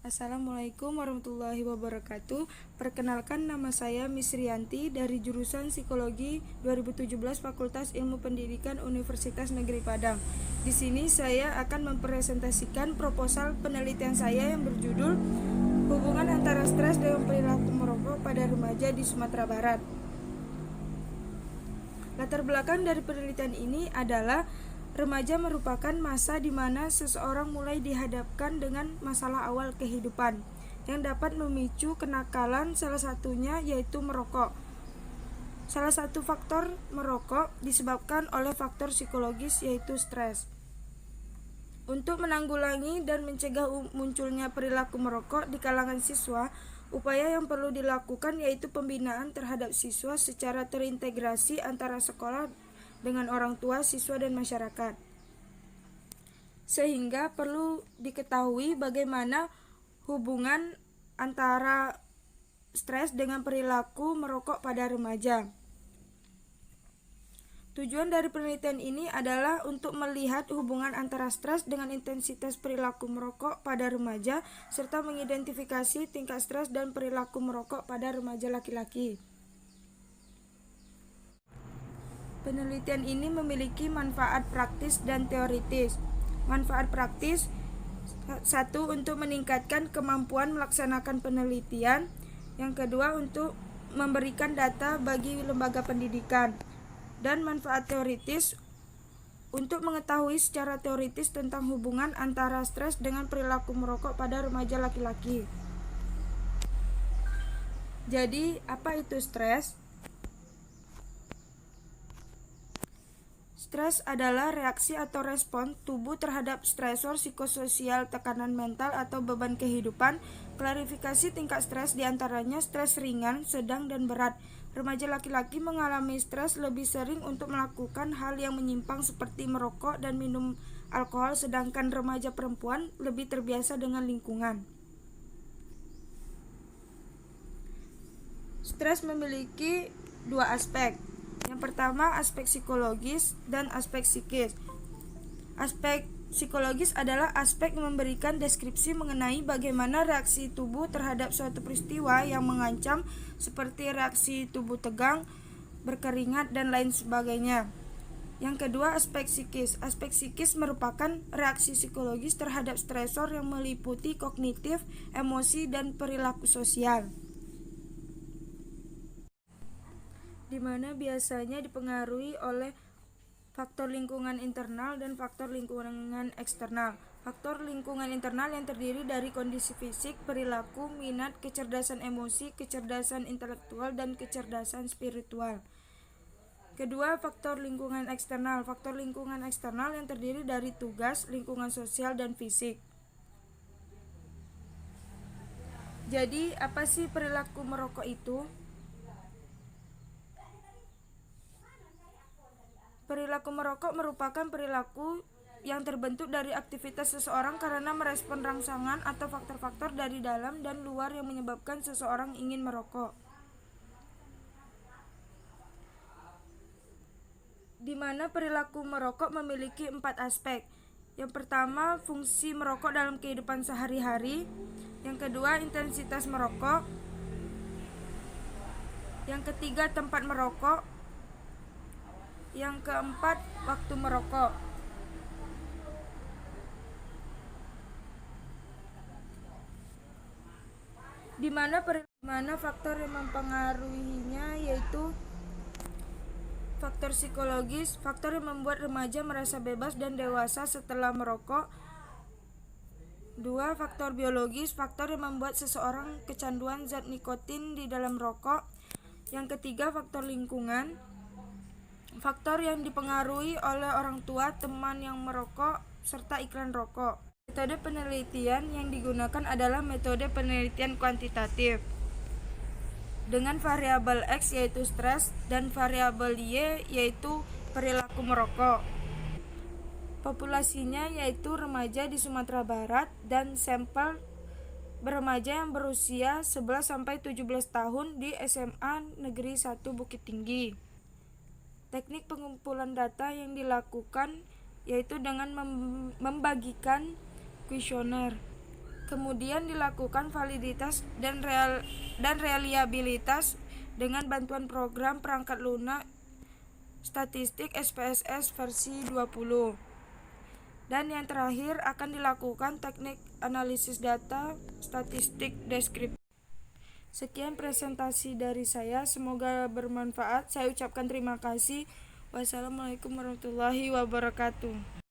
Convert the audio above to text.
Assalamualaikum warahmatullahi wabarakatuh. Perkenalkan, nama saya Miss Rianti dari jurusan Psikologi 2017 Fakultas Ilmu Pendidikan Universitas Negeri Padang. Di sini saya akan mempresentasikan proposal penelitian saya yang berjudul Hubungan antara stres dengan perilaku merokok pada remaja di Sumatera Barat. Latar belakang dari penelitian ini adalah remaja merupakan masa di mana seseorang mulai dihadapkan dengan masalah awal kehidupan yang dapat memicu kenakalan, salah satunya yaitu merokok. Salah satu faktor merokok disebabkan oleh faktor psikologis yaitu stres. Untuk menanggulangi dan mencegah munculnya perilaku merokok di kalangan siswa, upaya yang perlu dilakukan yaitu pembinaan terhadap siswa secara terintegrasi antara sekolah dengan orang tua, siswa, dan masyarakat. Sehingga perlu diketahui bagaimana hubungan antara stres dengan perilaku merokok pada remaja. Tujuan dari penelitian ini adalah untuk melihat hubungan antara stres dengan intensitas perilaku merokok pada remaja, serta mengidentifikasi tingkat stres dan perilaku merokok pada remaja laki-laki. Penelitian ini memiliki manfaat praktis dan teoritis. Manfaat praktis: 1. Untuk meningkatkan kemampuan melaksanakan penelitian. Yang kedua, untuk memberikan data bagi lembaga pendidikan. Dan manfaat teoritis: untuk mengetahui secara teoritis tentang hubungan antara stres dengan perilaku merokok pada remaja laki-laki. Jadi, apa itu stres? Stres adalah reaksi atau respon tubuh terhadap stresor psikososial, tekanan mental, atau beban kehidupan. Klarifikasi tingkat stres diantaranya stres ringan, sedang, dan berat. Remaja laki-laki mengalami stres lebih sering untuk melakukan hal yang menyimpang seperti merokok dan minum alkohol, sedangkan remaja perempuan lebih terbiasa dengan lingkungan. Stres memiliki dua aspek. Yang pertama, aspek psikologis dan aspek psikis. Aspek psikologis adalah aspek yang memberikan deskripsi mengenai bagaimana reaksi tubuh terhadap suatu peristiwa yang mengancam, seperti reaksi tubuh tegang, berkeringat, dan lain sebagainya. Yang kedua, aspek psikis. Aspek psikis merupakan reaksi psikologis terhadap stresor yang meliputi kognitif, emosi, dan perilaku sosial, di mana biasanya dipengaruhi oleh faktor lingkungan internal dan faktor lingkungan eksternal. Faktor lingkungan internal yang terdiri dari kondisi fisik, perilaku, minat, kecerdasan emosi, kecerdasan intelektual, dan kecerdasan spiritual. Kedua, faktor lingkungan eksternal. Faktor lingkungan eksternal yang terdiri dari tugas, lingkungan sosial, dan fisik. Jadi, apa sih perilaku merokok itu? Perilaku merokok merupakan perilaku yang terbentuk dari aktivitas seseorang karena merespon rangsangan atau faktor-faktor dari dalam dan luar yang menyebabkan seseorang ingin merokok. Di mana perilaku merokok memiliki 4 aspek. Yang pertama, fungsi merokok dalam kehidupan sehari-hari. Yang kedua, intensitas merokok. Yang ketiga, tempat merokok. Yang keempat, waktu merokok. Di mana faktor yang mempengaruhinya yaitu faktor psikologis, faktor yang membuat remaja merasa bebas dan dewasa setelah merokok. 2. Faktor biologis, faktor yang membuat seseorang kecanduan zat nikotin di dalam rokok. Yang ketiga, faktor lingkungan, faktor yang dipengaruhi oleh orang tua, teman yang merokok, serta iklan rokok. Metode penelitian yang digunakan adalah metode penelitian kuantitatif dengan variabel X yaitu stres dan variabel Y yaitu perilaku merokok. Populasinya yaitu remaja di Sumatera Barat dan sampel remaja yang berusia 11-17 tahun di SMA Negeri 1 Bukit Tinggi. Teknik pengumpulan data yang dilakukan yaitu dengan membagikan kuesioner Kemudian dilakukan validitas dan reliabilitas dengan bantuan program perangkat lunak statistik SPSS versi 20. Dan yang terakhir akan dilakukan teknik analisis data statistik deskriptif. Sekian presentasi dari saya, semoga bermanfaat. Saya ucapkan terima kasih. Wassalamualaikum warahmatullahi wabarakatuh.